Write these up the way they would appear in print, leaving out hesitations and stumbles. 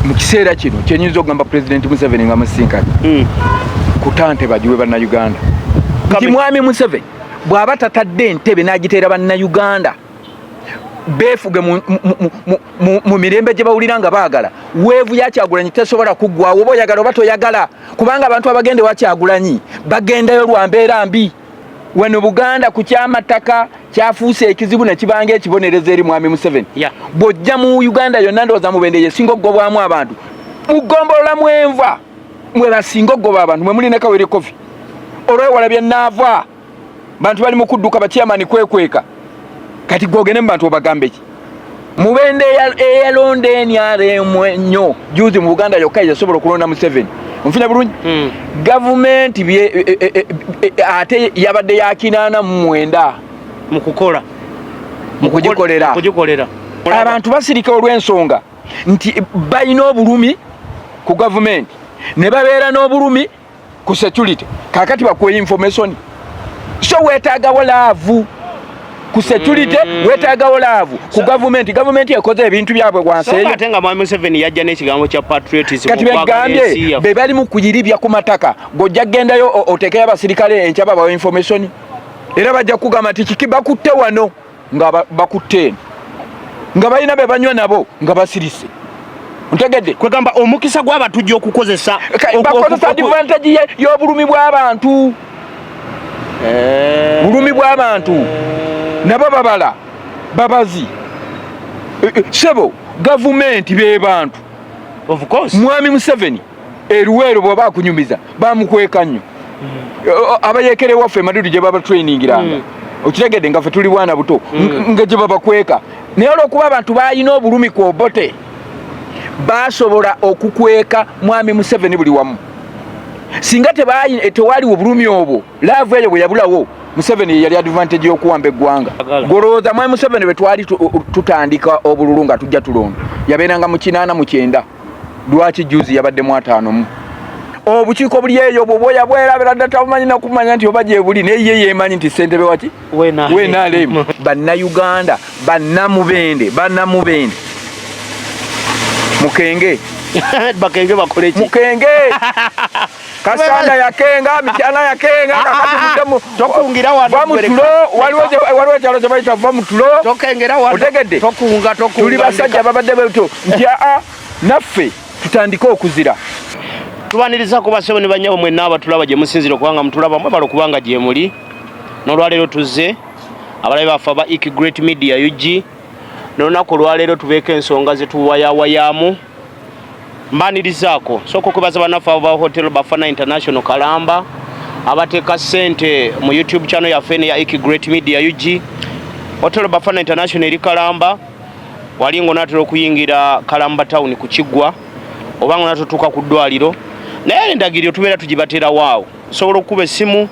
mu kiseera kino kyenyinza okugamba President Museveni nga musinkanye kutante bajiwe bannayuganda nti mwami Museveni bw'aba tatadde entebe n'agiteera bannayuganda beefuge mu mirembe gye bawulira nga baagala weevu ya Kyagulanyi tesobola kuggwawo oba oyagala oba toyagala kubanga abantu abagende wa Kyagulanyi bagendayo lwa mbeera mbi wano Buganda ku ky'amataka kyafuuse ekizibu ne kibanga ekibonereza eri mwami Museveni bw'ojja mu Uganda yonna ndowooza Mubende ye singa oggobwamu abantu mugombolola mwenva mwe basinga oggoba abantu mwe muli ne Kawere Kofi olwewala bye nnaava bantu bali mu kudduka bakyamani kwekweka kati gwogene mu bantu obagambe ki Mubende eyalonda NRM ennyo juzi mu Buganda yokka yasobola okulonda Museveni onfuna bulungi gavumenti ate yabadde yakinaana mu mwenda mu kukola mu kugikolera abantu basirika olw'ensonga nti balina obulumi ku gavumenti ne babeera n'obulumi ku security kakati bakuwa information so weetaagawo laavu ku security weetaagawo laavu ku gavumenti ekoze ebintu byabwe wansi eyo ate nga mwami Museveni yajja n'ekigambo kya patriotism kati begambye be bali mu kuyiribya ku mataka gojja gendayo otekeyo abasirikale enkyaba bawa information era bajja kugamba nti kiki bakutte wano nga bakutte nga balina be banywa nabo nga basirise ntegedde kwegamba omukisa gw'abatujja okukozesa advantage y'obulumi bw'abantu bulumi bw'abantu nabo babala babazi sebo gavumenti be bantu of course mwami Museveni eruwero bw'aba akunyumiza bamukweka nnyo abayekere waffe madudu gye baba trainingiranga okitegedde nga ffe tuli bwana buto nga gye babakweka naye olw'okuba abantu balina obulumi ku obote basobola okukweka mwami Museveni buli wamu singa tewaliwo obulumi obwo laavu eyo bwe yabulawo Museveni yali advantage y'okuwamba eggwanga golowooza mwami Museveni bwe twali tutandika obululu nga tujja tulonda yabeeranga mu 8 mu 9 lwaki juzi yabadde mu 5 obukiiko buli eyo bwoboya bwerabira dda tabumanyi nakumanya nti oba gye buli naye ye yeemanyi nti ssentebe waki weenaalemu bannayuganda bannamubende mukenge bakenge bakole ki mukenge kasanda yakenga mikyana yakenga kakati mudemu tokungira wamutulo waliwo ekyalo kye bayita vamutulo tokengera otegedde tokunga tuli basajja babadde beto nti naffe tutandike okuzira tubaniriza ku basebo ne banyabo mwenna abatulaba gye musinzire okubanga mutulaba mwebala okubanga gye muli n'olwaleero tuzze abalabe baffe aba Great Media UG n'olunaku olwaleero tubeeko ensonga ze tuwayawayamu mbanirizaako sooka okwebaza bannaffe abo ba Hotel Bafana International Kalamba abateeka ssente mu YouTube channel yaffe ne ya Great Media UG Hotel Bafana International eri Kalamba wali ng'onaatera okuyingira Kalamba town ku Kiggwa oba ng'onaatutuuka ku ddwaliro naye endagiriro tubeera tugibatera waawo osobola okukuba essimu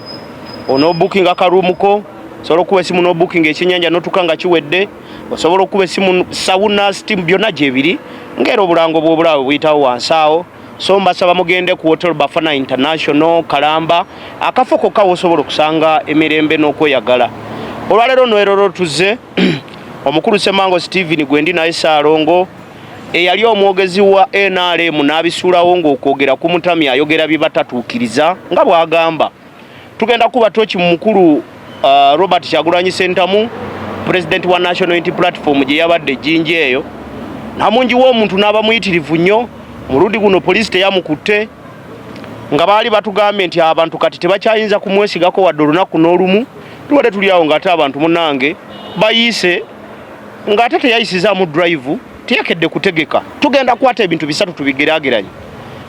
onoobukinga akaruumuko osobola okukuba essimu n'obukinga ekyennyanja n'otuuka nga kiwedde osobola okukuba essimu sawuna steam byonna gyebiri ng'era obulango bw'obulawe buyitawo wansi awo so mbasaba mugende ku Hotel Bafana International Kalamba akafo kokka osobola okusanga emirembe n'okweyagala olwaleero noeroro tuzze omukulu Ssemango Steven gwendi naye Saalongo eyali omwogezi wa NRM n'abisuulawo ng'okwogera ku mutami ayogera bye batatuukiriza nga bw'agamba tugenda kuba toki mu mukulu Robert Kyagulanyi Ssentamu president wa National Unity Platform gye yabadde ejinja eyo namungi w'omuntu n'abamuyitirivu nnyo mulundi guno poliisi teyamukutte nga baali batugambye nti abantu kati tebakyayinza kumwesigako wadde olunaku n'olumu tuwadde tuli awo ng'ate abantu munange bayiise ng'ate teyayisizaamu drive teyakedde kutegeka tugenda kwata ebintu bisatu tubigeraageranye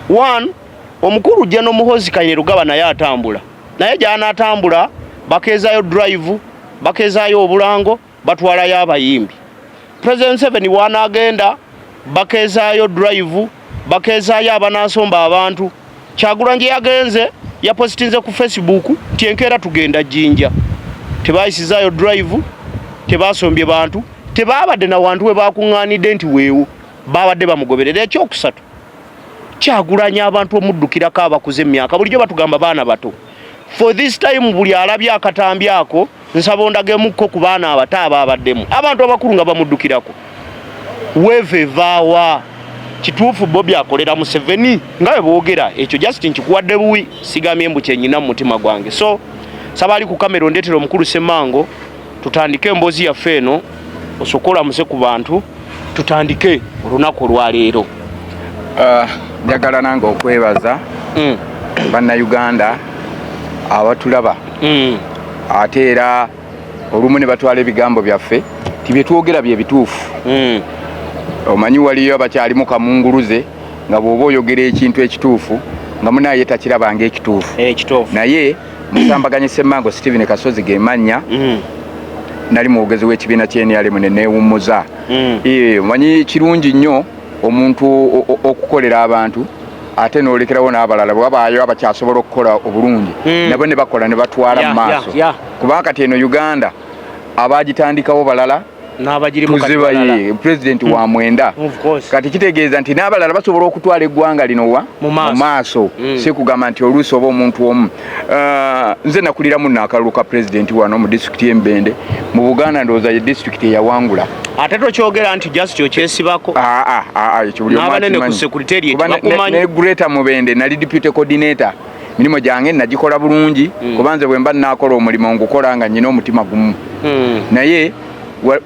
1 omukulu Jeno Muhoozi Kainerugaba naye atambula naye gy'anaatambula bakeezaayo drive bakeezaayo obulango batwalayo abayimbi President Museveni wanaagenda bakeezaayo drive bakeezaayo abanaasomba abantu Kyagulanyi yagenze yapositinze ku Facebook nti enkeera tugenda Jinja tebayisizaayo drive tebasombye bantu tebaabadde na wantu we bakuŋŋaanidde nti weewo baabadde bamugoberera ekyokusatu Kyagulanyi abantu omuddukirako abakuze emyaka bulijjo batugamba baana bato for this time buli alabye akatambi ako nsaba ondagemukko ku baana abato abaabaddemu abantu abakulu nga bamuddukirako wevevaawa kituufu Bobi akolera Museveni nga bwe boogera ekyo just nkikuwadde buwi sigamye mbu kyenyina mu mutima gwange. So saba ali ku kamera ondeetera omukulu Ssemmango tutandike emboozi yaffe eno osokola muse ku bantu tutandike olunaku olwaleero. Njagala nange okwebaza bannayuganda abatulaba ate era olumu ne batwala ebigambo byaffe tibyetwogera bye bituufu. Omanyi waliyo abakyalimu kamunguluze nga bw'oba oyogera ekintu ekituufu nga munaye takirabanga ekituufu. Naye musambaganye Ssemmango Stephen Kasozi ge mannya nali mwogezi w'ekibiina ky'Eyali ne neewummuza. Omanyi kirungi nnyo omuntu okukolera abantu ate n'olekerawo n'abalala bwe wabaayo abakyasobola okukola obulungi nabo ne bakola ne batwala mu maaso. Kubanga kati eno Uganda abagitandikawo balala tuzibaye pulezidenti wa mwenda kati kitegeeza nti n'abalala basobola okutwala eggwanga lino mu maaso si kugamba nti oluusi oba omuntu omu. Nze nakuliramu n'akalulu ka pulezidenti wano mu disitulikiti y'Embende mu Buganda ndowooza ye disitulikiti eyawangula. Ate tokyogera nti just okyesibako ekyo buli n'abanene ku secretariat bakumanyi. Ne Greater Mubende nali deputy coordinator mirimu gyange nagikola bulungi kuba nze bwe mba naakola omulimu ngukola nga nnyina omutima gumu naye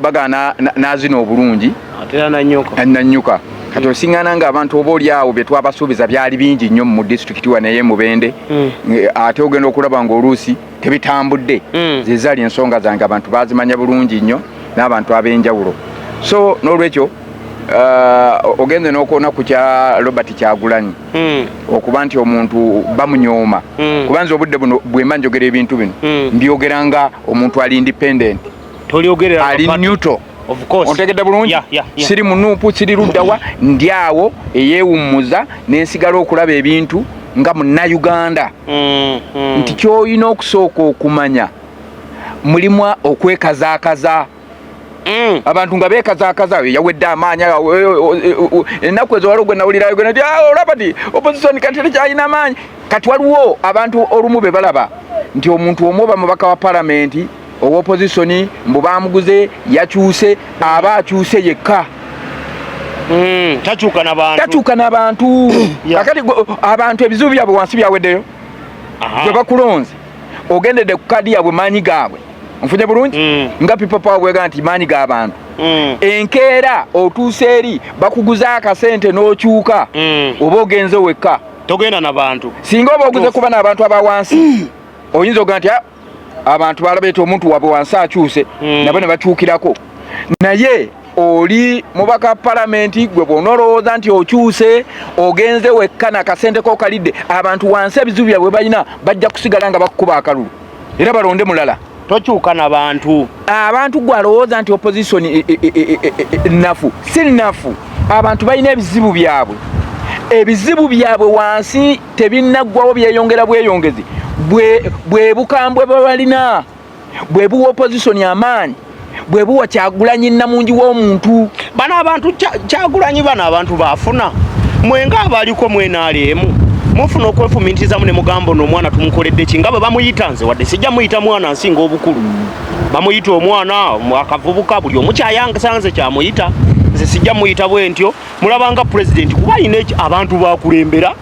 bagana nazina obulungi ate ananyuka kati osingana nga abantu oba oli awo bye twabasuubiza byali bingi nnyo mu disitulikiti wa naye Mubende ate ogenda okulaba ng'oluusi tebitambudde. Zezaali ensonga zange abantu bazimanya bulungi nnyo n'abantu ab'enjawulo. So n'olwekyo ogenze n'okuona ku kya Robert Kyagulanyi okuba nti omuntu bamunyooma kuba nze obudde buno bwemba njogera ebintu bino mbyogera nga omuntu ali independent ali neutral. Ontegedde bulungi siri munuupu siri luddawa ndi awo eyeewummuza n'ensigala okulaba ebintu nga munnayuganda nti ky'olina okusooka okumanya mulimu okwekazaakaza. Abantu nga beekazaakaza yawedde amaanyi ennaku ezo waliwo gwe nawulirayo gwe nti olaba ti opposition kati tekyalina maanyi. Kati waliwo abantu olumu be balaba nti omuntu omu oba mubaka wa palamenti owa opposition mbu bamuguze yakyuse aba akyuse yekka takyuka n'abantu. Kakati abantu ebizibu byabwe wansi byaweddeyo gwe bakulonze ogendedde ku kadi yabwe maanyi gaabwe nfunye bulungi nga people power bwega nti maanyi g'abantu enkeera otuuse eri bakuguza akasente n'okyuka oba ogenze wekka togenda n'abantu singa oba oguze kuba n'abantu abawansi oyinza oga nti abantu balabeeta omuntu wabwe wansi akyuse nabo ne bakyukirako. Naye oli mubaka palamenti gwe bw'onoolowooza nti okyuse ogenze wekka n'akasente ko kalidde abantu wansi ebizibu byabwe balina bajja kusigala nga bakukuba akalulu era balonde mulala. Tokyuka n'abantu gwe alowooza nti opposition nafu si nafu. Abantu balina ebizibu byabwe wansi tebinnaggwawo byeyongera bweyongezi bwe bukambwe bwe balina bwe buwa opposition amaanyi bwe buwa Kyagulanyi namungi w'omuntu. Bano abantu Kyagulanyi bano abantu baafuna mwenga abaliko mwenaalemu mufuna okwefumiitirizamu ne mugamba n'omwana tumukoledde ki nga bwe bamuyita. Nze wadde sijja muyita mwana nsinga obukulu bamuyita omwana akavubuka buli omu kyayansanze kyamuyita. Nze sijja muyita bwe ntyo mulabanga pulezidenti kuba alina abantu bakulembera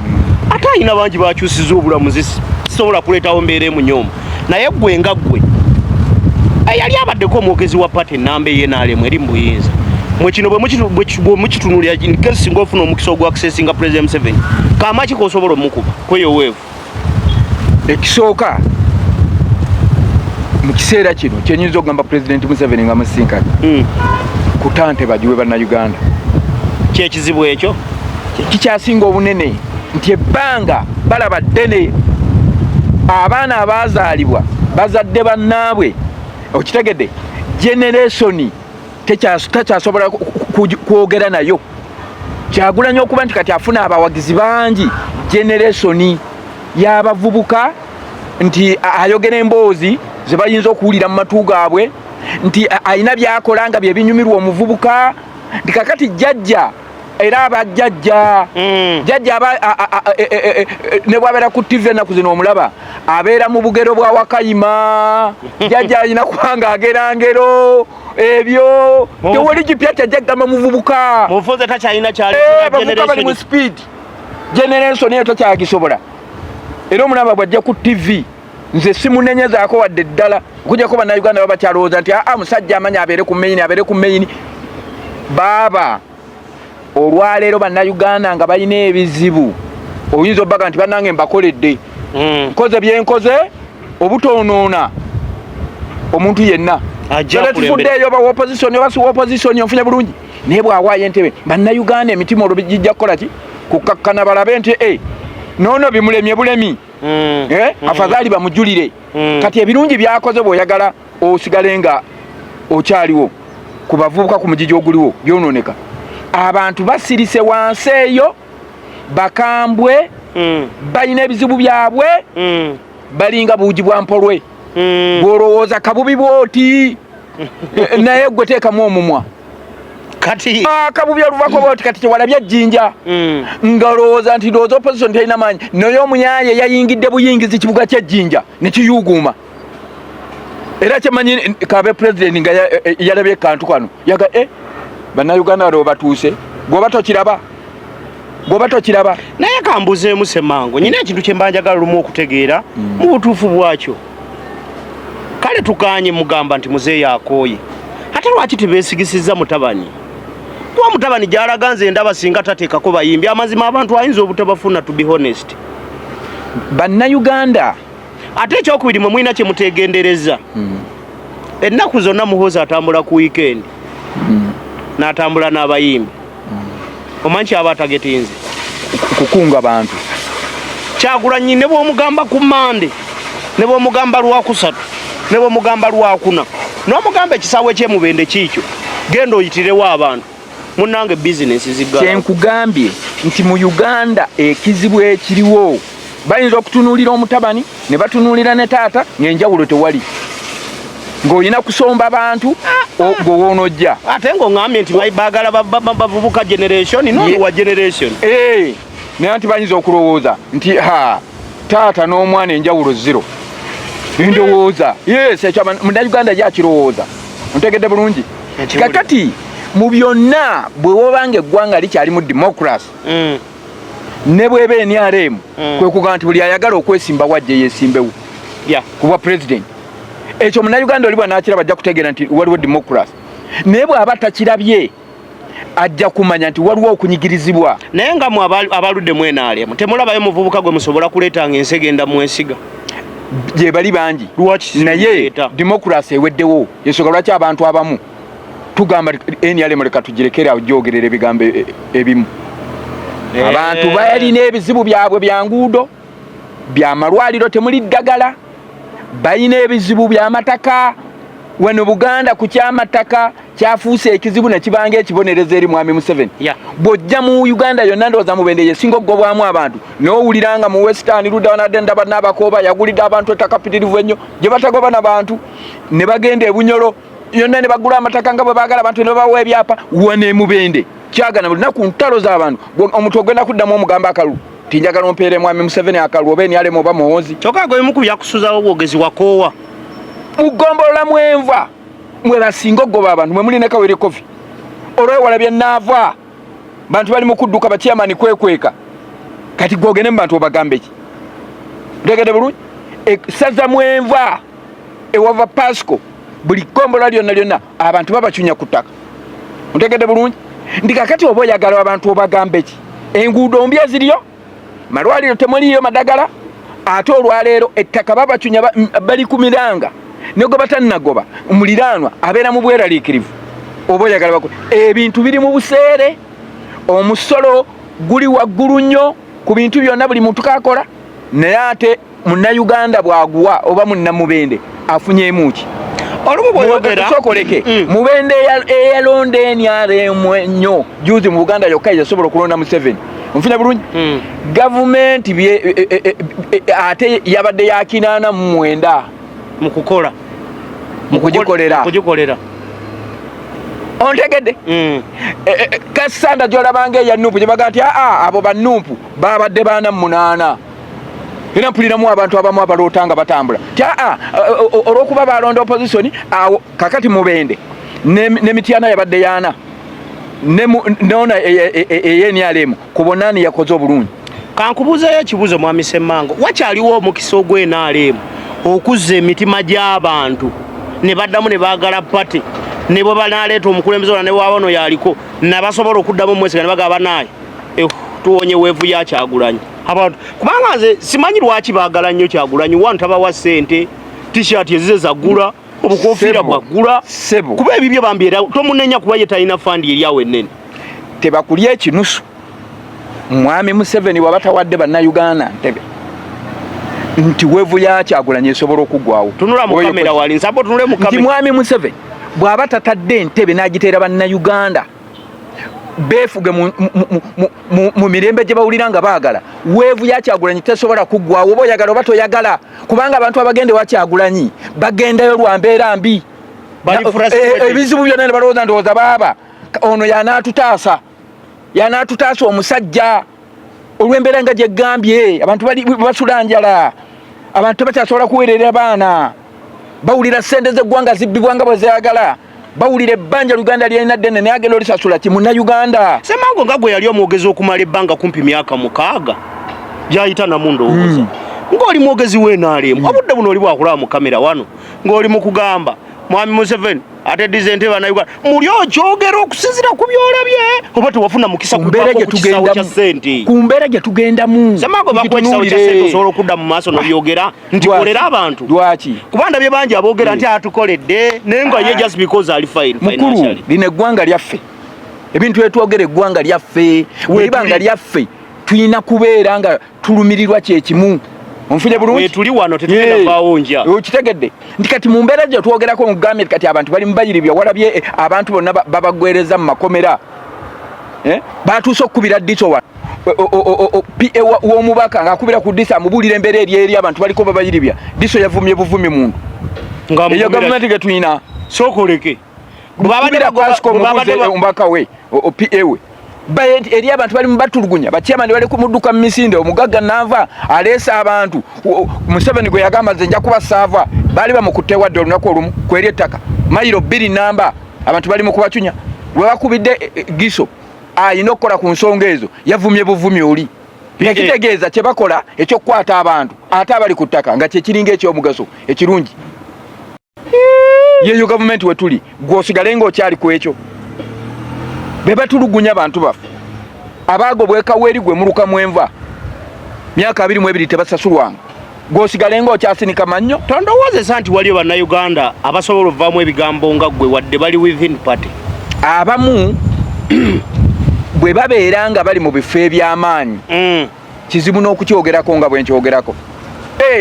ate alina bangi bakyusiza obulamu sisobola kuleetawo mbeera emunyoomu. Naye gwe nga gwe Eyali abaddeko omwogezi wa pati ennamba ey'enaalemu eri mu buyinza mwe kino bwe mukitunulira nkesi singa ofuna omukisa ogwa kusesinga President Museveni kamaki kosobola omukuba kweyoweevu. Ekisooka mu kiseera kino kyenyinza okugamba President Museveni nga musinkana kutante bagiwe bannayuganda kyekizibu ekyo kikyasinga obunene nti ebbanga balaba ddene abaana abazaalibwa bazadde bannaabwe okitegedde generationi tekyasobola kwogera nayo. Kyagulanyi okuba nti kati afuna abawagizi bangi generationi y'abavubuka nti ayogera emboozi ze bayinza okuwulira mu matu gaabwe nti alina byakola nga bye binyumirwa omuvubuka nti kakati jjajja era abajjajja jjajja ne bwabeera ku TV ennaku zino omulaba abeera mu bugero bwa Wakayima jjajja alina kubanga agera ngero ebyo tewali kipya kyajjagamba muvubuka mufuze takyalina kyali bavubuka bali mu speed generation eyo tokyagisobola era omulaba bwajja ku TV nze simunenyezaako wadde ddala okujjako bannayuganda baba kyalowooza nti musajja amanya abeere ku maini baaba olwaleero bannayuganda nga balina ebizibu oyinza obbaga nti bannange mbakoledde nkoze byenkoze obutoonoona omuntu yenna tufuddeeyo bawa opposition obasiwa opposition onfunye bulungi naye bwawaayo entebe bannayuganda emitima olwo gijja kukola ki kukakkana balabe nti noono bimulemye bulemi afadhali bamujulire kati ebirungi byakoze bw'oyagala osigale nga okyaliwo ku bavubuka ku mugigi oguliwo byonooneka abantu basirise wansi eyo bakambwe balina ebizibu byabwe balinga buugi bwa mpolwe bw'olowooza kabubi bwoti naye gwe teekamu omumwa kati kabubi oluvako bwoti kati kyewalabya ejinja nga olowooza nti ndowooza opposition terina maanyi naye omuyaaye yayingidde buyingizi kibuga ky'ejinja ne kiyuuguuma era kyemanyi kabe president nga yalabye kantu kano yaga bannayuganda waliwo batuuse gwoba tokiraba naye kambuzeemu Ssemango nyina ekintu kye mba njagala lumu okutegeera mu butuufu bwakyo kale tukanye mugamba nti muzeeyi akooye ate lwaki tebeesigisizza mutabani kuba mutabani gy'alaga nze ndaba singa tateekako bayimbi amazima abantu ayinza obutabafuna to be honest bannayuganda ate ekyokubiri mwe mulina kye muteegendereza ennaku zonna muhoozi atambula ku weekend n'atambula n'abayimbi omanyi kyaba atagetinze kukunga bantu Kyagulanyi ne bw'omugamba ku Mande ne bw'omugamba Lwakusatu ne bw'omugamba Lwakuna n'omugamba ekisaawe ky'emubende kiikyo genda oyitirewo abantu munnange bizinesi ziggala kyenkugambye nti mu Uganda ekizibu ekiriwo bayinza okutunuulira omutabani ne batunuulira ne taata ng'enjawulo tewali ng'olina kusomba abantu ng'owoonojja ate ng'oŋŋambye nti baagala bavubuka generation n'oluwa generation naye nti bayinza okulowooza nti taata n'omwana enjawulo zero ndowooza ekyo munnayuganda yakirowooza ontegedde bulungi kakati mu byonna bwe wobanga eggwanga likyali mu democracy ne bweba NRM kwe kugamba nti buli ayagala okwesimba wajje yeesimbewo kubwa president ekyo munnayuganda oli bw'anaakiraba ajja kutegeera nti waliwo democracy naye bw'aba takirabye ajja kumanya nti waliwo okunyigirizibwa naye nga mwe abaludde mu NRM temulabayo muvubuka gwe musobola kuleetanga ensi egenda mwesiga gye bali bangi naye democracy eweddewo yensonga lwaki abantu abamu tugamba NRM leka tugirekere awo gyogerera ebigambo ebimu abantu balina ebizibu byabwe bya nguudo byamalwaliro temuli ddagala balina ebizibu by'amataka wano Buganda ku kyamataka kyafuuse ekizibu ne kibanga ekibonereza eri mwami Museveni bw'ojja mu Uganda yonna ndowooza mubende yesinga okugobwamu abantu n'owuliranga mu Western ludda wanadde ndaba n'abakooba yagulidde abantu ettaka pitirivu ennyo gye batagoba n'abantu ne bagenda ebunyolo yonna ne bagula amataka nga bwe baagala abantu ne babawa ebyapa wano emubende kyagana buli naku ntalo z'abantu omuntu ogenda kuddamu omugamba akalulu tinjagala ompeere mwami Museveni akalulu oba NRM oba muhoozi kyokka gwe muku byakusuzawo obwogezi wakoowa mugombolola mwenva mwe basinga ogoba abantu mwe muli ne Kawere Kofi olwewalabye naava bantu bali mu kudduka bakyamani kwekweka kati gwogende mu bantu obagambe ki ntegedde bulungi saza mwenva ewava Pasco buli gombolola lyonna abantu babacunya ku ttaka ntegedde bulungi ndi kakati oba oyagala abantu obagambe ki enguudo mbi eziriyo malwaliro temuliyo madagala ate olwaleero ettaka babacunya bali ku miranga nego batannagoba muliraanwa abeera mu bweraliikirivu oba oyagala bako ebintu biri mu buseere omusolo guli waggulu nnyo ku bintu byonna buli muntu kakola naye ate munnayuganda bwaguwa oba munnamubende afunyeemu ki olumu bw'oyogera sokoleke mubende eyalonda NRM ennyo juzi mu Buganda yokka yasobola okulonda Museveni onfuna bulungi gavumenti ate yabadde yakinaana mu mwenda mu kukola mu kugikolera ontegedde kasanda gyolabanga eya Nuupu gyebaga nti abo banuupu babadde baana 8 era mpuliramu abantu abamu abaloota nga batambula ti olwokuba balonda opposition awo kakati Mubende ne Mityana yabadde yana nona eyenalemu kubonani yakoze obulungi. Kankubuuzayo ekibuuzo mwami Ssemmango, wakyaliwo omukisa ogw'enaalemu okuzza emitima gy'abantu ne baddamu ne baagala pati ne bwe banaleeta omukulembeze ona ne waawono yaliko nabasobola okuddamu omwesiga ne bagaba naye tuwonye weevu ya Kyagulanyi abantu kubanga nze simanyi lwaki baagala nnyo Kyagulanyi wanu tabawa ssente t-shirt ezize zagula obukofiira bwagula kuba ebibyo bambyera tomunenya kuba ye talina fandi eryawo ennene tebakulya ekinusu. Mwami Museveni wabatawadde bannayuganda Entebbe nti weevu ya Kyagulanyi esobola okuggwawo. Tunula mu kamera wali nsabo tunule mu kamera. Nti mwami Museveni bw'aba tatadde Entebbe n'agiteera bannayuganda beefuge mu mirembe gye bawulira nga baagala, weevu ya Kyagulanyi tesobola kuggwawo oba oyagala oba toyagala, kubanga abantu abagende wa Kyagulanyi bagendayo lwa mbeera mbi. Ebizibu byonna ne balowooza ndowooza baaba ono yanaatutaasa omusajja olw'embeera nga gyegambye. Abantu basula njala, abantu tebakyasobola kuweerera baana, bawulira ssente z'eggwanga zibbibwa nga bwe zeeyagala, bawulira ebbanja Uganda lyalina ddene naye agenda olisasula ki munnayuganda. Ssemmango nga gwe yali omwogezi okumala ebbanga kumpi myaka 6 gyayita namu ndowooza ng'oli mwogezi w'enaalemu obudde buno oli bwakulaba mu kamera wano ng'oli mu kugamba mwami Museveni ateddiza Entebbe bannayuganda muli okyogera okusinziira ku byolabye oba tewafuna mukisa kubaako ku kisawo kya ssente ku mbeera gye tugendamu. Ssemmango bakuwa ekisawo kya ssente osobola okudda mu maaso n'obyogera nti kolera abantu lwaki kuba ndabye bangi aboogera nti atukoledde naye nga ye just because ali mukulu lino eggwanga lyaffe, ebintu byetwogera eggwanga lyaffe bwelibanga lyaffe tulina kubeera nga tulumirirwa kyekimu. Onfunye bulungi tuli wano tetugenda vaawo nja okitegedde nti kati mu mbeera gye twogerako mu gambye kati abantu bali mu bayiribya walabye abantu bonna babagwereza mu makomera batuuse okukubira diso wa w'omubaka ng'akubira ku diso amubuulira embeera eri abantu baliko babayiribya diso yavumye buvumi muntu eyo gavumenti ge tulina sookoleke omubaka we PA we eri abantu bali mubatulugunya bakyamani bali kumudduka mu misinde omugagga nava aleesa abantu Museveni gwe yagamba nze nja kubasaava baali bamukutte wadde olunaku olumu kweri ettaka mayiro 2 namba abantu bali mu kubacunya bwe bakubidde giso ayina okukola ku nsonga ezo yavumye buvumi oli nekitegeeza kye bakola ekyokukwata abantu ate abali ku ttaka nga kyekiringa ekyomugaso ekirungi yeyo gavumenti we tuli gwosigale ng'okyali ku ekyo bebatulugunya abantu baffe abaago bwekaweeri gwe muluka mwenva myaka 22 tebasasulwanga gwosigale ng'okyasinika mannyo. Tondowoozesa nti waliyo bannayuganda abasobola ovaamu ebigambo nga gwe wadde bali within party abamu bwe babeera nga bali mu bifo eby'amaanyi kizibu n'okukyogerako nga bwe nkyogerako.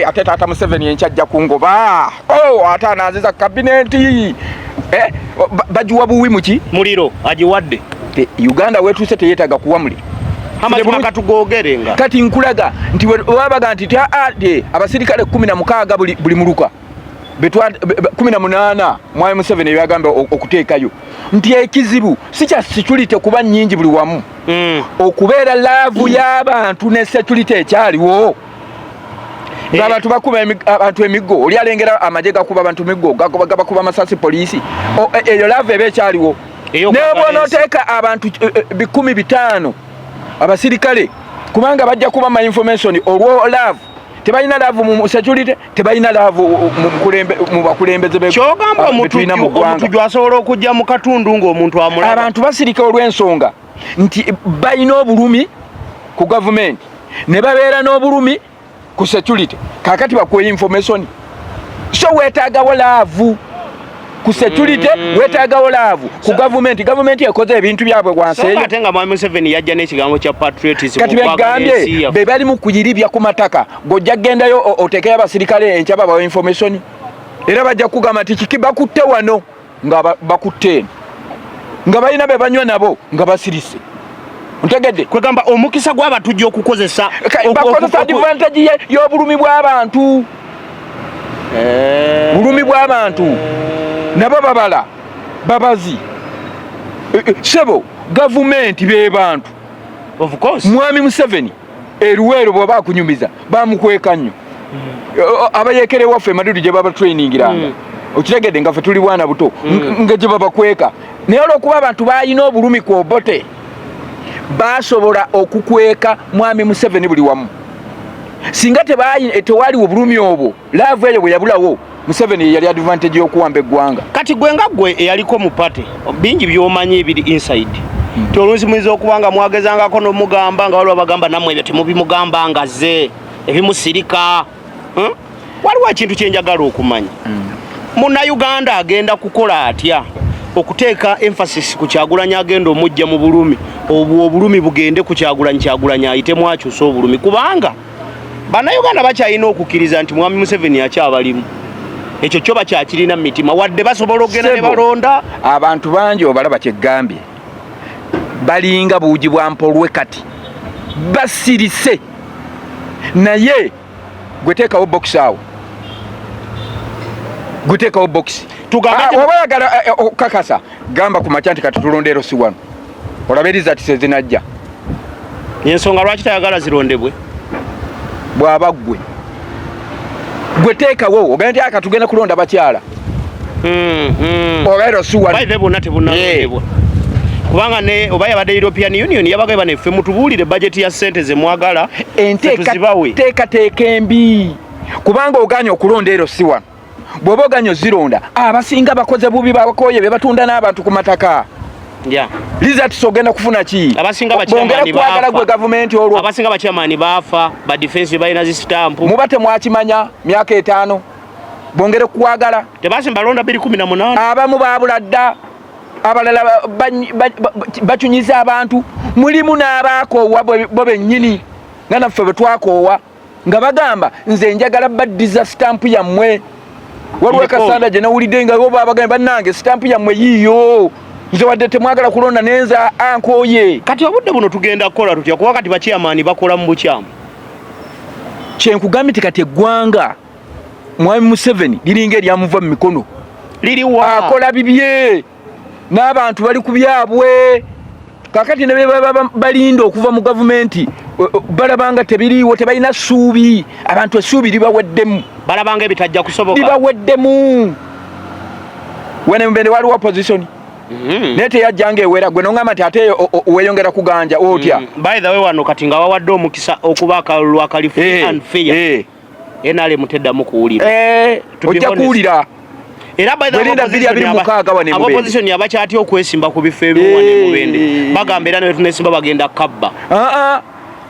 Ate taata Museveni enkyajja kungoba ate anaaziza kabineti bagiwa buwi muki muliro agiwadde Uganda wetuuse teyeetaga kuwa muliro amazima katugogerenga kati nkulaga nti wabaga nti abasirikale 16 buli muluka 18 mwami Museveni yagamba okuteekayo nti ekizibu si kya security kuba nnyingi buli wamu okubeera laavu y'abantu ne security ekyaliwo ng'abantu bakuba abantu emiggo oli alengera amagye gakuba abantu miggo gabakuba amasasi poliisi eyo laavu eba ekyaliwo naye bw'onooteeka abantu 500 abasirikale kubanga bajja kuba ma information olwo laavu tebalina laavu mu security tebalina laavu mu bakulembeze kyogamba omuntu gwasobola okujja mu katundu ng'omuntu amulaba abantu basirika olw'ensonga nti balina obulumi ku gavumenti ne babeera n'obulumi ku security kakati bakuwe information so weetaagawo laavu ku security weetaagawo laavu ku gavumenti ekoze ebintu byabwe wanseeyo ate nga mwami Museveni yajja n'ekigambo kya patriotism kati begambye be bali mu kuyiribya ku mataka gojja gendayo otekeyo abasirikale enkyaba bawe information era bajja kugamba nti kiki bakutte wano nga bakutte nga balina be banywa nabo nga basirise ntegedde kwegamba omukisa gw'abatujja okukozesa bakozesa advantage y'obulumi bw'abantu bulumi bw'abantu nabo babala babazi sebo gavumenti be bantu of course mwami Museveni eruwero bwaba akunyumiza bamukweka nnyo abayekere waffe madudu gye baba trainingiranga okitegedde nga ffe tuli bwana buto nga gye babakweka naye olwokuba abantu bayina obulumi ku obote basobola okukweka mwami Museveni buli wamu singa tewaliwo obulumi obwo laavu eyo bwe yabulawo Museveni yali advantage y'okuwamba eggwanga kati gwe nga gwe eyaliko mu pate bingi by'omanyi ebiri inside tolunsi muyinza okuba nga mwagezangako n'omugamba nga waliwo bagamba nammwe ebyo temubimugamba nga ze ebimusirika waliwo ekintu kyenjagala okumanya munnayuganda agenda kukola atya okuteeka emphasis ku Kyagulanyi agenda omujja mu bulumi obwo obulumi bugende ku Kyagulanyi ayitemu akyusa obulumi kubanga bannayuganda bakyalina okukkiriza nti mwami Museveni akyabalimu ekyo kyo bakyakirina mu mitima wadde basobola okugenda ne balonda abantu bangi obalaba kyeggambye balinga buugi bwa mpolwe kati basirise naye gweteekawo bokisi awo guteekawo bokisi oba yagala okakasa gamba ku makya nti kati tulondeero si wano olaba erizati sezinajja ensonga lwaki tayagala zirondebwe bw'aba gweteekawo ogenda nti aka tugenda kulonda bakyala obaero si wano bonna tebunalondebwa kubanga ne oba yabadde European Union yabagamba neffe mutubuulire budget ya ssente ze mwagala enteekateeka embi kubanga oganya okulonda ero si wano bw'oba oganya ozironda abasinga bakoze bubi bakoye be batunda n'abantu ku mataka Lizati ogenda kufuna ki bongera kwagala gwe gavumenti olwo abasinga bakyamaani baafa ba defense balina zi stamp muba temwakimanya myaka 5 bongera kwagala tebasimba londa 2018 abamu babuladda abalala bakyunyiza abantu mulimu n'abaakoowa bo bennyini nga naffe bwe twakoowa nga bagamba nze njagala baddiza stamp yammwe waliwo ekasanda gye nawulidde nga bo babagamba bannange stamp yammwe yiiyo nze wadde temwagala kulonda nenza ankooye kati obudde buno tugenda kukola tutya kuba kati bakyamaani bakola mu bukyamu kyenkugambye nti kati eggwanga mwami Museveni liringa eryamuva mu mikono liriwa akola bibye n'abantu bali ku byabwe kakati ne balinda okuva mu gavumenti balabanga tebiriiwo tebalina ssuubi abantu essuubi libaweddemu balabanga ebitajja kusoboka libaweddemu wenemubende waliwo opposition naye teyajjanga ewera gwe noŋŋamba nti ate weeyongera kuganja otya by the way wano kati nga wawadde omukisa okuba akalulu akalifu unfair NRM teddamu kuwulira ojja kuwulira era by the opposition yabakyatya okwesimba ku bifo ebiwa ne mubende bagamba era netunesimba bagenda kabba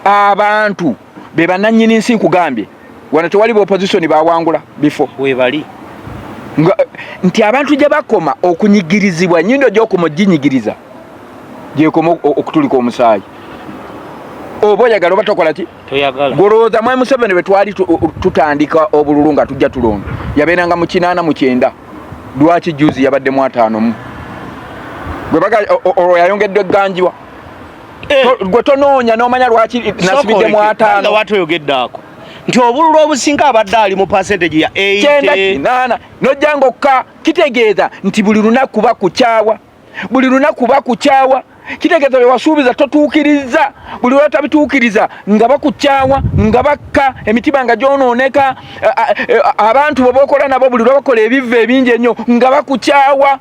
abantu be bannannyini nsi nkugambye wano tewaliba opposition bawangula bifo webali nti abantu gye bakoma okunyigirizibwa nnyindo gy'okoma oginyigiriza gyekoma okutulika omusaayi oba oyagala oba tokola ki golowooza mwami Museveni bwe twali tutandika obululu nga tujja tulonda yabeeranga mu 8 mu 9 lwaki juzi yabadde mu 5 gwe baga olwo yayongeddwa egganjiwa gwe tonoonya n'omanya lwaki nasibidde mu 5 watu oyogedde ako nti obululu obusinga abadde ali mu percentage ya 8 nojjanga okka kitegeeza nti buli lunaku bakukyawa kitegeeza bewasuubiza totuukiriza buli lwa tabituukiriza nga bakukyawa nga bakka emitima nga gyonooneka abantu bwe bokola nabo buli lwa bakola ebivva ebingi ennyo nga bakukyawa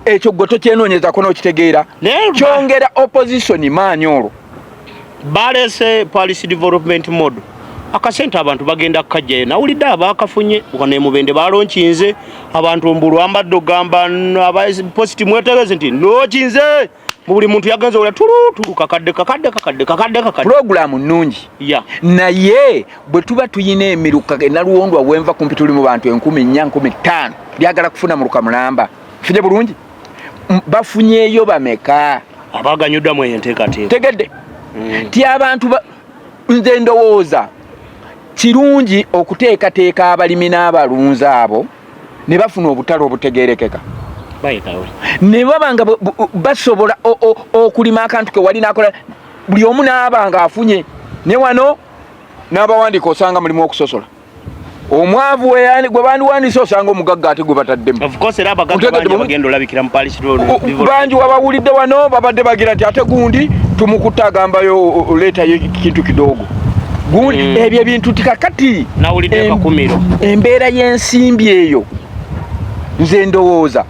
ekyo gwe tokyenoonyezako n'okitegeera kyongera opposition maanyi olwo baleese policy development mode akasente abantu bagenda kukajjayo nawulidde abaakafunye wanemubende balonkinze abantu mbulu ambadde ogamba abapositi mwetegeze nti nokinze buli muntu yagenza ola tulu kakadde programu nnungi naye bwe tuba tuyina emiruka naluwondwa wenva kumpi tuli mu bantu 4,000-5,000 lyagala kufuna mu lukamulamba funye bulungi bafunyeeyo bameka abaganyuddwamu eyo enteekateeka tegedde ti abantu nze ndowooza kirungi okuteekateeka abalimi n'abalunzi abo ne bafuna obutale obutegeerekeka ne babanga basobola okulima akantu ke wali nakola buli omu n'abanga afunye ne wano n'abawandiika osanga mulimu okusosola omwavu weyani gwe bandiwandiise osanga omugagga ate gwe bataddemu. Of course era abagagga bangi bagenda olabikira mu Parish Road. Bangi wabawulidde wano babadde bagira nti ate gundi tumukutte agambayo leetayo ekintu kidogo. Gundi ebyo ebintu tikakati nawulidde kakumiro. Embeera y'ensimbi eyo nze ndowooza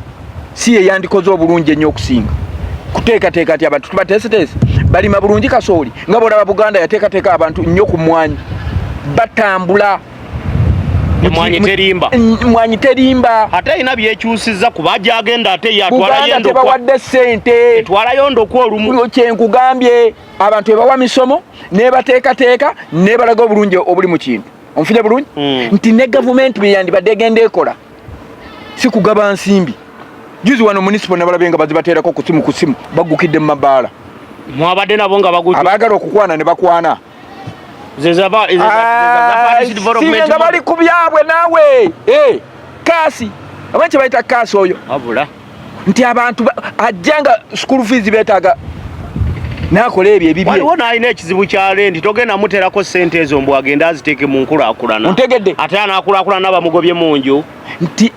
si yeyandikoze obulungi ennyo okusinga. Kuteekateeka ati abantu tubateeseteese balima bulungi kasooli nga bw'olaba Buganda yateekateeka abantu nnyo ku mmwanyi batambula. Mwanyi terimba ate ina byekyusizza kuba gyagenda ate yatwala yendo bawadde ssente etwala yondo ko olumu kyenkugambye abantu ebawa misomo ne bateekateeka ne balaga obulungi obuli mu kintu onfunye bulungi nti ne gavumenti beyandibadde egenda ekola si kugaba nsimbi. Juzi wano municipal nabalabe nga bazibateerako ku simu bagukidde mu mabaala mwabadde nabo nga bagukidde abaagala okukwana ne bakwana nga bali ku byabwe naawe kaasi abankye bayita kaasi oyo abula nti abantu ajjanga school fees beetaaga nakola ebyo ebibye. Waliwo naalina ekizibu kya lendi togenda muteerako ssente ezo mbw agenda aziteeke mu nkulaakulana ntegedde ate anaakulaakulana bamugobye mu nju nti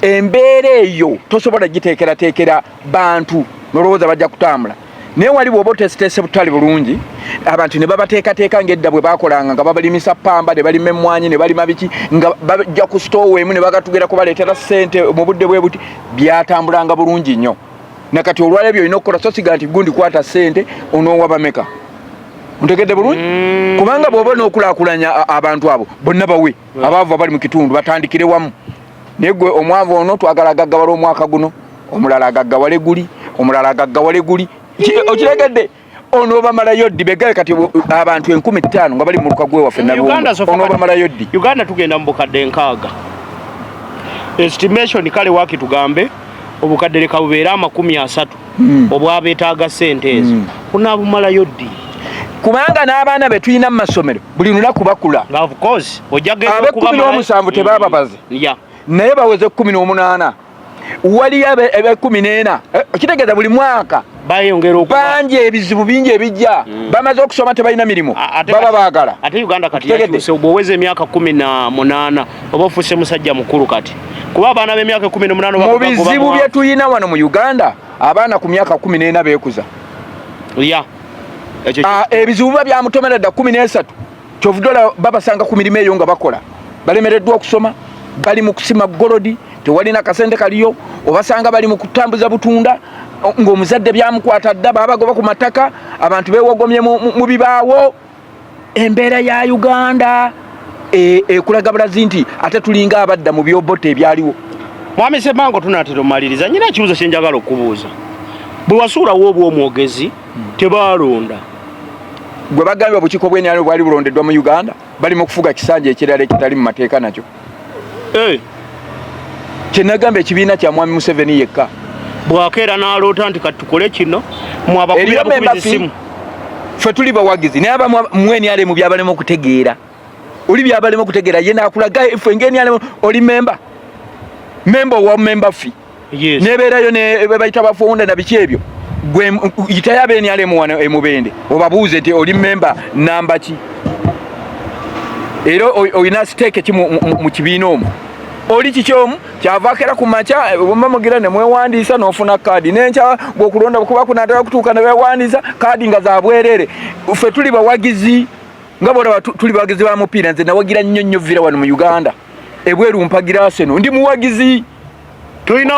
embeera eyo tosobola giteekerateekera bantu nolowooza bajja kutambula. Naye wali bw'oba oteeseteese butali bulungi abantu ne babateekateeka ng'edda bwe baakolanga nga babalimisa ppamba ne balima emmwanyi ne balima biki nga bajja ku sitoowa emu ne bagatugera kubaleetera ssente mu budde bwe buti byatambulanga bulungi nnyo. Nakati olwaleebyo olina okukola so siga nti gundi kwata ssente onoowa bameka. Ntegedde bulungi kubanga bw'oba n'okulaakulanya abantu abo bonna bawe abaavu abali mu kitundu batandikire wamu. Naye gwe omwavu ono twagala agaggawala omwaka guno omulala agaggawale guli omulala agaggawale guli okiregedde onoobamalayo ddi begawe kati abantu 15,000 nga bali mu luka gwe waffe onoobamalayo ddi. Uganda tugenda mu bukadde 6 estimation kale waaki tugambe obukadde leka bubeera 30 obwabeetaaga ssente ezo onaabumalayo ddi kubanga n'abaana be tulina mu masomero buli lunaku bakula. Of course ojjagenda okuba 17 tebababaze naye baweze 18 waliyo abe 14 kitegeeza buli mwaka bayongera bangi ebizibu bingi ebijja bamaze okusoma tebalina mirimu baba baagala. Ate Uganda kati yakyuse obwoweze emyaka 18 oba ofuuse musajja mukulu kati kuba abaana b'emyaka 18 mu bizibu bye tuyina wano mu Uganda abaana ku myaka 14 beekuza ebizibu biba byamutomeredda 13 kyovudola babasanga ku mirimu eyo nga bakola balemereddwa okusoma bali mu kusima golodi tewalina kasente kaliyo obasanga bali mu kutambuza butunda ng'omuzadde byamukwata dda babagoba ku mataka abantu beewogomye mu bibaawo. Embeera ya Uganda ekulaga bulazi nti ate tulinga abadda mu byobote ebyaliwo. Mwami Ssemango tunaatera omaliriza nyina ekibuuzo kye njagala okubuuza bwe wasuulawo obw'omwogezi tebaalonda gwe bagambye obukiiko bw'ennyalo bwali bulondeddwa mu Uganda bali mu kufuga kisanja ekirala ekitali mu mateeka nakyo. Kye nagamba ekibiina kya mwami Museveni yekka bwakeera n'aloota nti kati tukole kino mwabakubira bukubizisimu ffe tuli bawagizi naye abamwenyalemu byabalemu okutegeera oli byabalemu okutegeera ye naakulaga ffe ng'enyalemu oli memba owa memba ffi nebeerayo ne bayita bafonda na biki ebyo gwe yitayo ab'enyalemu wano emubende obabuuze nti oli memba namba ki era olina siteeke ki mu kibiina omwo oli kikyomu kyavaakera ku makya bamamugira ne mwewandiisa n'ofuna kaadi n'enkya bw'okulonda kuba kunaatera kutuuka ne beewandiisa kaadi nga za bwerere. Ffe tuli bawagizi nga bw'olaba tuli bawagizi ba mupiira nze nawagira nnyo vira wano mu Uganda ebweru mpagira Arsenal ndi muwagizi tulina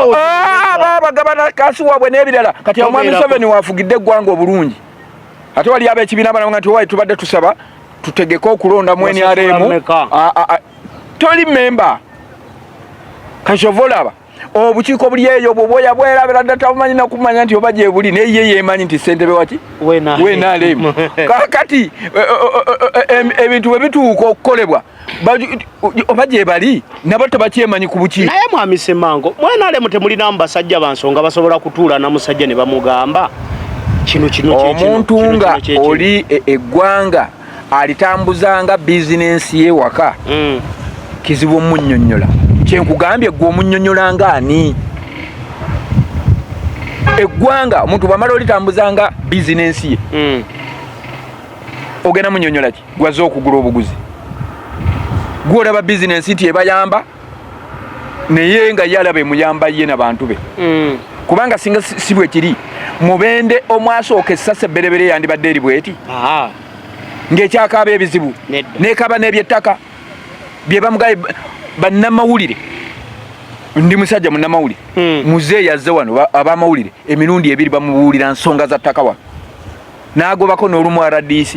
bagabana kaasi waabwe n'ebirala kati omwami Museveni waafugidde eggwanga obulungi ate wali ab'ekibiina balaga nti wayi tubadde tusaba tutegeke okulonda mu NRM toli memba kashovolaba obukiiko buli eyo bwoboya bwerabira dda tabumanyi nakumanya nti oba gye buli naye ye yeemanyi nti ssentebe waki weenaalemu kakati ebintu bwe bituuka okukolebwa oba gye bali nabo tebakyemanyi ku bukiiko. Naye mwami Ssemango weenaalemu temulinamu basajja bansonga basobola kutuula na musajja ne bamugamba kino omuntu nga oli eggwanga alitambuzanga bizinensi ye waka kizibu omunnyonnyola kyenkugambye gwe omunnyonnyolanga ani eggwanga omuntu bwamala olitambuzanga bizinensi ye ogenda munnyonnyola ki gwaze okugula obuguzi gwolaba business nti ebayamba naye nga yalaba emuyamba ye n'abantu be kubanga singa si bwe kiri Mubende omwasooka essasa ebberebere yandibadde eri bweti ng'ekyakaaba ebizibu n'ekaba n'ebyettaka bye bamugaye bannamawulire. Ndi musajja munnamawulire muzeeyi yazze wano abamawulire emirundi ebiri bamubuulira nsonga za ttaka wano n'agobako n'olumu RDC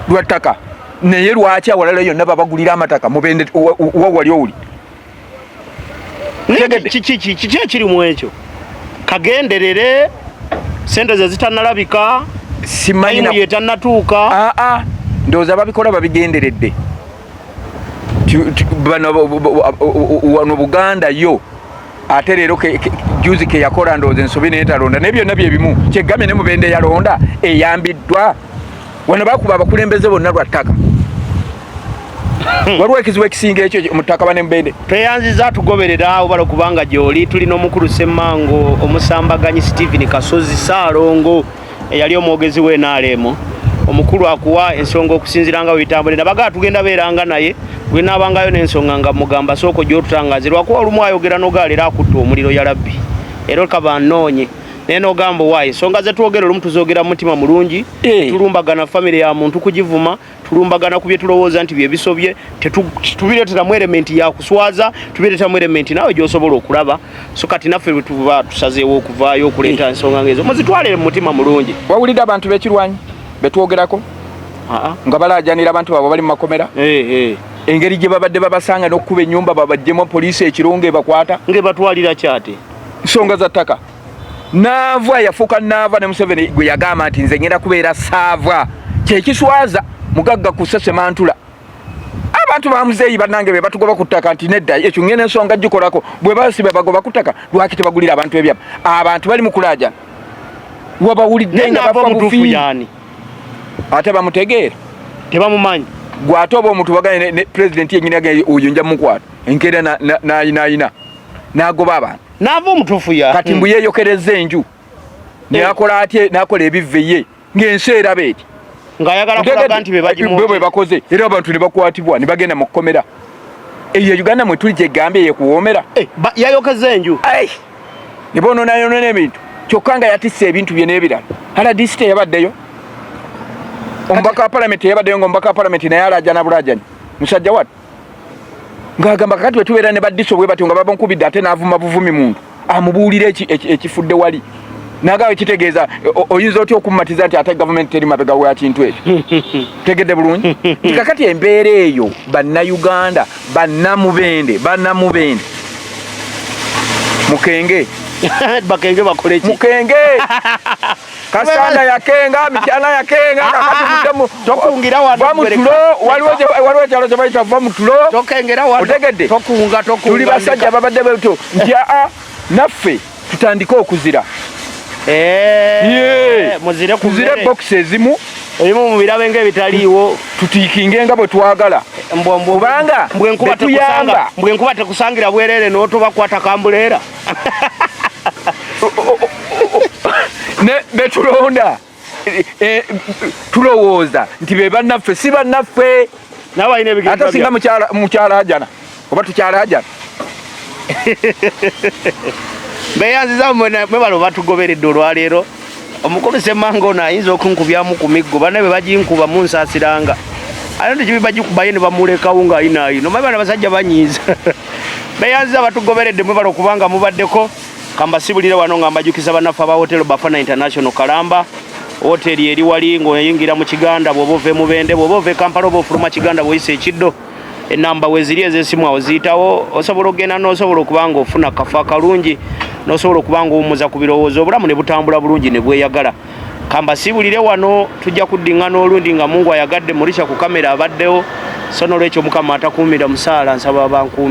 lwa ttaka naye lwaki awalala yonna babagulira amataka Mubende wali owuli kiki ekiri mu ekyo kagenderere sente ze zitannalabika simanyi yetannatuuka ndowooza babikola babigenderedde wano Buganda yo ate leero juzi ke yakola ndowooza ensobi neetalonda naye byonna bye bimu kyeggame ne Mubende yalonda eyambiddwa wano bakuba abakulembeze bonna lwa ttaka waliwo ekizibu ekisinga ekyo mu ttaka bane Mubende tweyanziza tugoberera awo balo kubanga gy'oli tulina omukulu Ssemmango omusambaganyi Stephen Kasozi Ssaalongo eyali omwogezi w'enaalemo omukulu akuwa ensonga okusinziranga witambule nabaga tugenda beeranga naye gwe naabangayo n'ensonga nga mugamba sooka gy'otutangaze lwakuba olumu ayogera n'ogaalera akutta omuliro yalabbi era kaba nnoonye naye n'ogamba waayi ensonga ze twogera olumu tuzoogera mu mutima mulungi tulumbagana famire ya muntu kugivuma tulumbagana ku bye tulowooza nti bye bisobye tubireeteramu erementi ya kuswaza tubireeteramu erementi naawe gy'osobola okulaba so kati naffe bwe tuba tusazeewo okuvaayo okuleeta ensonga ng'ezo muzitwalire mu mutima mulungi. Wawulidde abantu b'ekirwanyi betwogerako nga balaajanira abantu baabwe bali mu makomera engeri gye babadde babasanga n'okkuba ennyumba babajjemu poliisi ekirungo ebakwata ng'ebatwalira kyate nsonga za ttaka naava yafuuka naava ne Museveni gwe yagamba nti nze ngenda kubeera saava kyekiswaza mugagga ku Ssemantula abantu ba muzeeyi bannange be batugoba ku ttaka nti nedda ekyo ngene ensonga gikolako bwe basibe bagoba ku ttaka lwaki tebagulira abantu ebyapa abantu bali mu kulaajana wabawulidde nga bafa bufi ate bamutegeera tebamumanyi gwe ate oba omuntu bagane ne pulezidenti yenyini agende oyo nja mukwata enkeera n'ayina n'agoba abantu naava omutuufu ya kati mbu yeeyokereza enju nakola atye nakola ebivve ye ng'ensi eraba eti ng'ayagala kulaga nti bwe bakoze era abantu ne bakwatibwa ne bagenda mu kkomera eyo Uganda mwe tuli gyegambye yekuwoomera yayokeza enju ne boononayonona ebintu kyokka nga yatisse ebintu bye n'ebirala RDC teyabaddeyo omubaka wa palamenti yabaddeyo ng'omubaka wa palamenti naye alaajana bulaajani musajja watu ng'agamba kakati bwe tubeera ne baddiso bwe batyo nga babankubidde ate n'avuma buvumi muntu amubuulira ekifudde wali nagawe kitegeeza oyinza otya okummatiza nti ate gavumenti teri mabega wa kintu ekyo tegedde bulungi nti kakati embeera eyo bannayuganda bannamubende mukenge bakenge bakole ki mukenge kasanda yakenga mityana yakenga kakati tokungira wano waliwo ekyalo kye bayita va mutulo tokengera wano otegedde tokunga tuli basajja babadde beto nti naffe tutandike okuzira muzire box ezimu ebimu mu birabe ng'ebitaliiwo tutiikinge nga bwe twagala kubanga tetuyamba mbwenkuba tekusangira bwereere n'otobakwata kambuleera betulonda tulowooza nti be bannaffe si bannaffe ate singa mukyalaajana oba tukyalaajana beyanziza mwebalo batugoberedde olwaleero omukulu Ssemmango ono ayinza okunkubyamu ku miggo banne be baginkuba munsaasiranga ate nti kibi bagikubaye ne bamulekawo ng'ayinaayino maye bana basajja banyiiza beyanziza batugoberedde mwebalo okubanga mubaddeko kambasibulire wano nga mbajjukiza bannaffe aba hotelo Bafana International Kalamba hoteri eri wali ng'oyingira mu Kiganda bw'oba ova e Mubende bw'oba ova e Kampala oba ofuluma Kiganda bw'oyisa ekiddo enamba weziri ez'essimu awo ziyitawo osobola okgenda n'osobola okuba nga ofuna akafa akalungi n'osobola okuba nga owummuza ku birowoozo obulamu ne butambula bulungi ne bweyagala kambasibulire wano tujja kuddiŋŋana olundi nga Mungu ayagadde mulisha ku kamera abaddewo so n'olwekyo Mukama atakuumira musaala nsaba abankuumi